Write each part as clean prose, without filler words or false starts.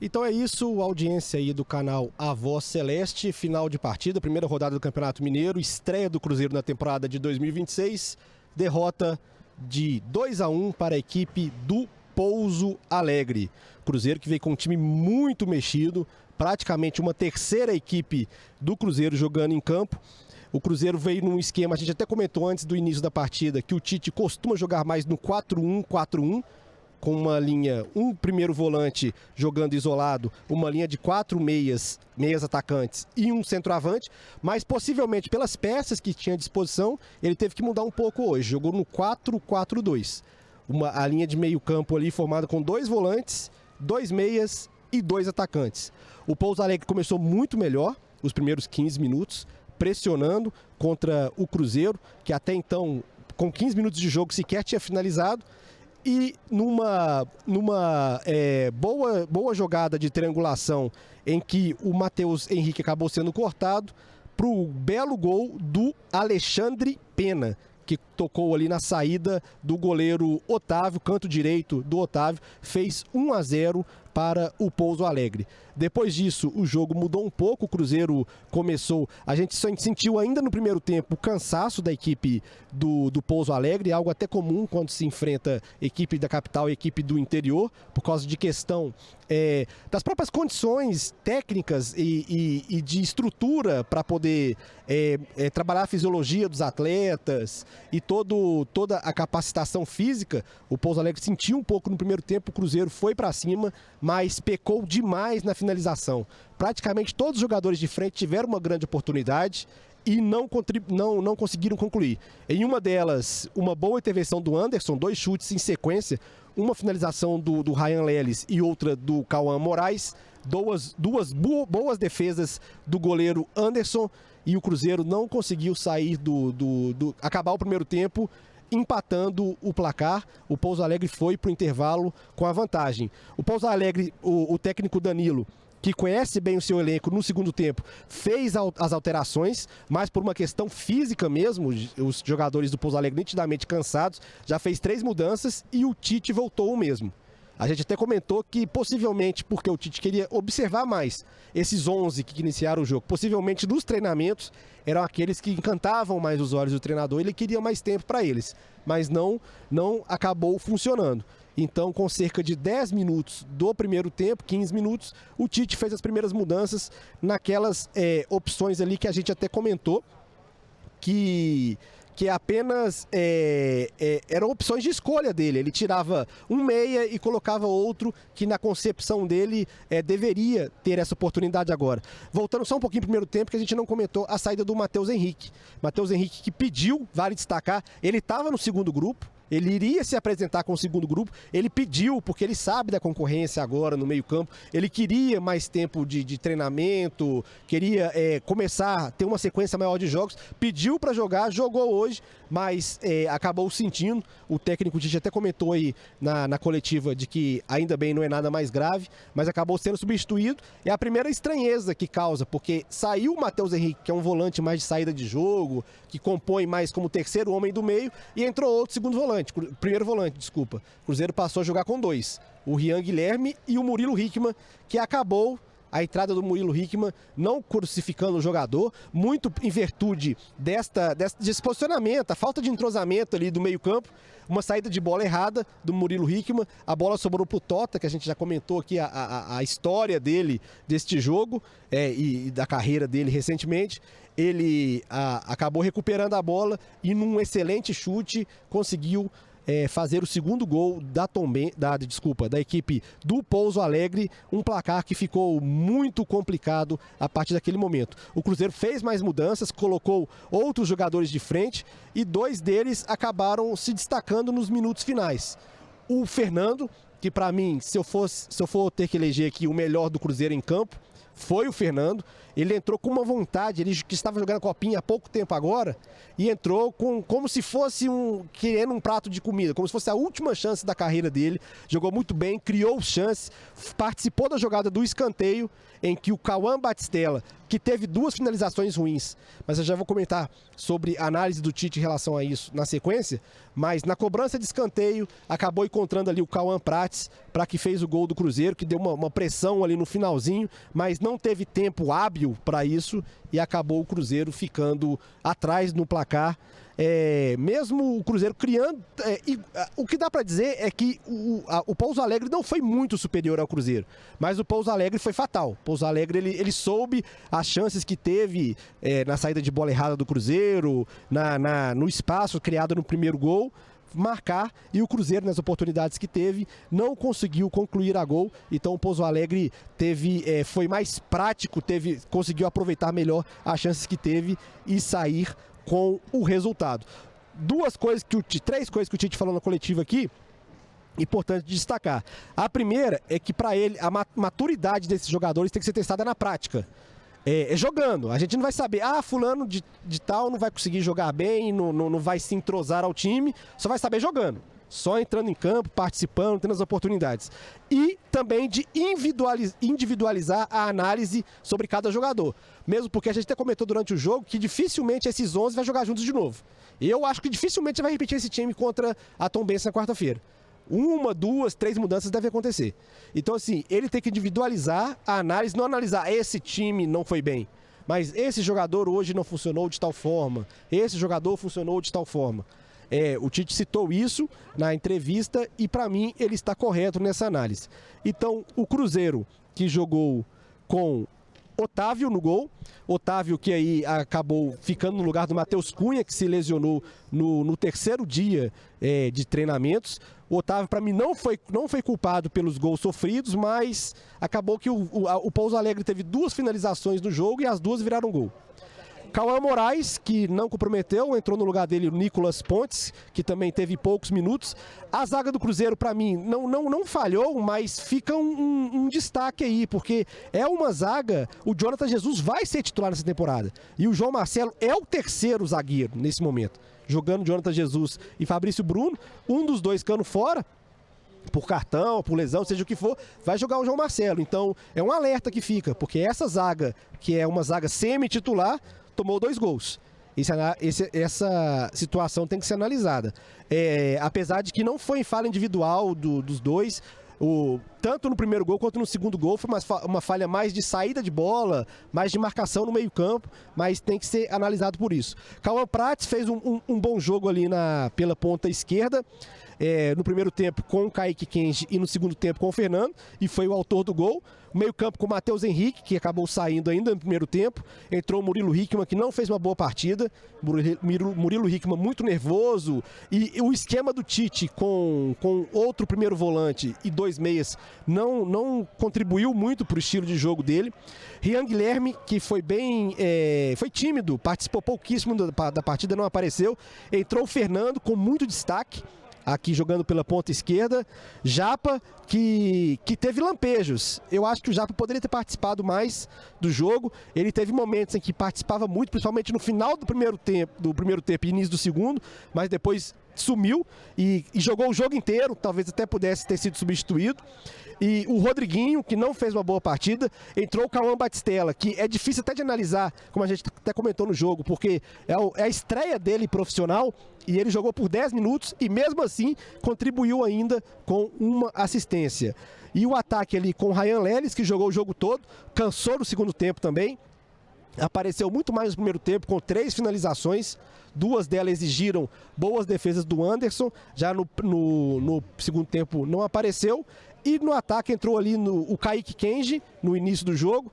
Então é isso, audiência aí do canal A Voz Celeste, final de partida, primeira rodada do Campeonato Mineiro, estreia do Cruzeiro na temporada de 2026, derrota de 2-1 para a equipe do Pouso Alegre. Cruzeiro que veio com um time muito mexido, praticamente uma terceira equipe do Cruzeiro jogando em campo. O Cruzeiro veio num esquema, a gente até comentou antes do início da partida, que o Tite costuma jogar mais no 4-1-4-1, com uma linha, um primeiro volante jogando isolado, uma linha de 4 meias atacantes e um centroavante, mas possivelmente pelas peças que tinha à disposição, ele teve que mudar um pouco hoje, jogou no 4-4-2. A linha de meio campo ali formada com 2 volantes, 2 meias e 2 atacantes. O Pouso Alegre começou muito melhor, os primeiros 15 minutos, pressionando contra o Cruzeiro, que até então, com 15 minutos de jogo, sequer tinha finalizado. E numa boa jogada de triangulação em que o Matheus Henrique acabou sendo cortado para o belo gol do Alexandre Pena, que tocou ali na saída do goleiro Otávio, canto direito do Otávio, fez 1-0 para o Pouso Alegre. Depois disso, o jogo mudou um pouco, o Cruzeiro começou, a gente sentiu ainda no primeiro tempo o cansaço da equipe do Pouso Alegre, algo até comum quando se enfrenta equipe da capital e equipe do interior, por causa de questão das próprias condições técnicas e de estrutura para poder trabalhar a fisiologia dos atletas e toda a capacitação física. O Pouso Alegre sentiu um pouco no primeiro tempo, o Cruzeiro foi para cima, mas pecou demais na finalização. Praticamente todos os jogadores de frente tiveram uma grande oportunidade e não conseguiram concluir. Em uma delas, uma boa intervenção do Anderson, 2 chutes em sequência, uma finalização do Ryan Leles e outra do Cauã Moraes, duas boas defesas do goleiro Anderson, e o Cruzeiro não conseguiu sair acabar o primeiro tempo empatando o placar. O Pouso Alegre foi para o intervalo com a vantagem. O Pouso Alegre, o técnico Danilo, que conhece bem o seu elenco, no segundo tempo fez as alterações, mas por uma questão física mesmo, os jogadores do Pouso Alegre nitidamente cansados, já fez 3 mudanças e o Tite voltou o mesmo. A gente até comentou que possivelmente, porque o Tite queria observar mais esses 11 que iniciaram o jogo, possivelmente nos treinamentos eram aqueles que encantavam mais os olhos do treinador, ele queria mais tempo para eles, mas não acabou funcionando. Então, com cerca de 10 minutos do primeiro tempo, 15 minutos, o Tite fez as primeiras mudanças naquelas opções ali que a gente até comentou, que apenas eram opções de escolha dele. Ele tirava um meia e colocava outro que na concepção dele deveria ter essa oportunidade agora. Voltando só um pouquinho pro primeiro tempo, que a gente não comentou a saída do Matheus Henrique. Matheus Henrique que pediu, vale destacar, ele estava no segundo grupo, ele iria se apresentar com o segundo grupo, ele pediu, porque ele sabe da concorrência agora no meio campo, ele queria mais tempo de treinamento, queria começar a ter uma sequência maior de jogos, pediu para jogar, jogou hoje, mas acabou sentindo. O técnico Tite até comentou aí na coletiva de que ainda bem não é nada mais grave, mas acabou sendo substituído. É a primeira estranheza que causa, porque saiu o Matheus Henrique, que é um volante mais de saída de jogo, que compõe mais como terceiro homem do meio, e entrou outro segundo volante. Primeiro volante, desculpa. O Cruzeiro passou a jogar com 2. O Rian Guilherme e o Murilo Hickman, que acabou a entrada do Murilo Hickman não crucificando o jogador, muito em virtude desse posicionamento, a falta de entrosamento ali do meio campo, uma saída de bola errada do Murilo Hickman, a bola sobrou pro Tota, que a gente já comentou aqui a história dele, deste jogo e da carreira dele recentemente. Ele acabou recuperando a bola e num excelente chute conseguiu fazer o segundo gol da equipe do Pouso Alegre, um placar que ficou muito complicado a partir daquele momento. O Cruzeiro fez mais mudanças, colocou outros jogadores de frente e 2 deles acabaram se destacando nos minutos finais. O Fernando, que para mim, se eu for ter que eleger aqui o melhor do Cruzeiro em campo, foi o Fernando. ele entrou com uma vontade, ele que estava jogando a Copinha há pouco tempo agora, e entrou como se fosse querendo um prato de comida, como se fosse a última chance da carreira dele. Jogou muito bem, criou chances, participou da jogada do escanteio, em que o Cauã Batistella, que teve 2 finalizações ruins, mas eu já vou comentar sobre a análise do Tite em relação a isso na sequência, mas na cobrança de escanteio, acabou encontrando ali o Cauã Prates, para que fez o gol do Cruzeiro, que deu uma pressão ali no finalzinho, mas não teve tempo hábil para isso, e acabou o Cruzeiro ficando atrás no placar. Mesmo o Cruzeiro criando, o que dá para dizer é que o Pouso Alegre não foi muito superior ao Cruzeiro, mas o Pouso Alegre foi fatal. O Pouso Alegre ele soube as chances que teve na saída de bola errada do Cruzeiro, no espaço criado no primeiro gol, marcar, e o Cruzeiro, nas oportunidades que teve, não conseguiu concluir a gol. Então o Pouso Alegre foi mais prático, conseguiu aproveitar melhor as chances que teve e sair com o resultado. Três coisas que o Tite falou na coletiva aqui, importante destacar. A primeira é que, para ele, a maturidade desses jogadores tem que ser testada na prática. Jogando. A gente não vai saber, fulano de tal não vai conseguir jogar bem, não vai se entrosar ao time, só vai saber jogando. Só entrando em campo, participando, tendo as oportunidades. E também de individualizar a análise sobre cada jogador. Mesmo porque a gente até comentou durante o jogo que dificilmente esses 11 vai jogar juntos de novo. Eu acho que dificilmente vai repetir esse time contra a Tombense na quarta-feira. 1, 2, 3 mudanças devem acontecer. Então, assim, ele tem que individualizar a análise, não analisar esse time não foi bem, mas esse jogador hoje não funcionou de tal forma, esse jogador funcionou de tal forma. O Tite citou isso na entrevista e, para mim, ele está correto nessa análise. Então, o Cruzeiro, que jogou com Otávio no gol, Otávio que aí acabou ficando no lugar do Matheus Cunha, que se lesionou no terceiro dia de treinamentos. O Otávio, para mim, não foi culpado pelos gols sofridos, mas acabou que o Pouso Alegre teve 2 finalizações no jogo e as 2 viraram gol. Cauã Moraes, que não comprometeu, entrou no lugar dele o Nicolas Pontes, que também teve poucos minutos. A zaga do Cruzeiro, para mim, não falhou, mas fica um destaque aí, porque é uma zaga, o Jonathan Jesus vai ser titular nessa temporada. E o João Marcelo é o 3º zagueiro nesse momento, jogando Jonathan Jesus e Fabrício Bruno, um dos dois ficando fora, por cartão, por lesão, seja o que for, vai jogar o João Marcelo. Então, é um alerta que fica, porque essa zaga, que é uma zaga semi-titular, tomou 2 gols. Essa situação tem que ser analisada. Apesar de que não foi em falha individual dos dois, tanto no primeiro gol quanto no segundo gol, foi uma falha mais de saída de bola, mais de marcação no meio-campo, mas tem que ser analisado por isso. Cauã Prates fez um bom jogo ali pela ponta esquerda, no primeiro tempo com o Kaique Kenji e no segundo tempo com o Fernando, e foi o autor do gol. O meio-campo com o Matheus Henrique, que acabou saindo ainda no primeiro tempo. Entrou o Murilo Hickman, que não fez uma boa partida. Murilo Hickman muito nervoso. E o esquema do Tite com outro primeiro volante e 2 meias não contribuiu muito para o estilo de jogo dele. Rian Guilherme, que foi tímido, participou pouquíssimo da partida, não apareceu. Entrou o Fernando com muito destaque, aqui jogando pela ponta esquerda. Japa, que teve lampejos. Eu acho que o Japa poderia ter participado mais do jogo. Ele teve momentos em que participava muito, principalmente no final do primeiro tempo e início do segundo, mas depois sumiu e jogou o jogo inteiro, talvez até pudesse ter sido substituído. E o Rodriguinho, que não fez uma boa partida. Entrou o Cauã Batistella, que é difícil até de analisar, como a gente até comentou no jogo, porque é a estreia dele profissional, e ele jogou por 10 minutos e mesmo assim contribuiu ainda com uma assistência. E o ataque ali com o Ryan Leles, que jogou o jogo todo, cansou no segundo tempo também, apareceu muito mais no primeiro tempo com 3 finalizações, 2 delas exigiram boas defesas do Anderson, já no segundo tempo não apareceu. E no ataque entrou ali o Kaique Kenji no início do jogo.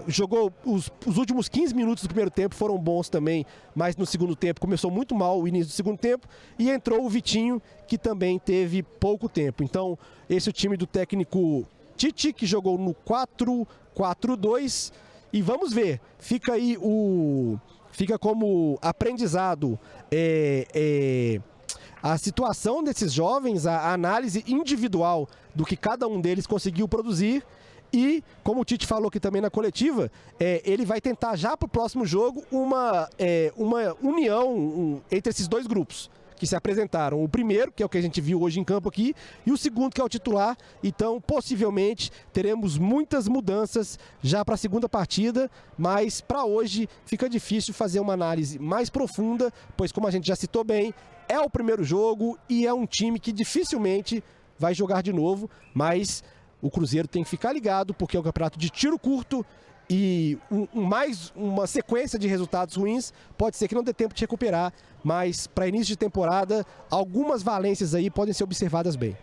Jogou os últimos 15 minutos do primeiro tempo, foram bons também, mas no segundo tempo começou muito mal o início do segundo tempo. E entrou o Vitinho, que também teve pouco tempo. Então, esse é o time do técnico Tite, que jogou no 4-4-2. E vamos ver, fica como aprendizado a situação desses jovens, a análise individual do que cada um deles conseguiu produzir, E, como o Tite falou aqui também na coletiva, ele vai tentar já para o próximo jogo uma união entre esses dois grupos que se apresentaram. O primeiro, que é o que a gente viu hoje em campo aqui, e o segundo, que é o titular. Então, possivelmente, teremos muitas mudanças já para a segunda partida, mas para hoje fica difícil fazer uma análise mais profunda, pois, como a gente já citou bem, é o primeiro jogo e é um time que dificilmente vai jogar de novo, mas o Cruzeiro tem que ficar ligado, porque é um campeonato de tiro curto e mais uma sequência de resultados ruins pode ser que não dê tempo de recuperar, mas para início de temporada, algumas valências aí podem ser observadas bem.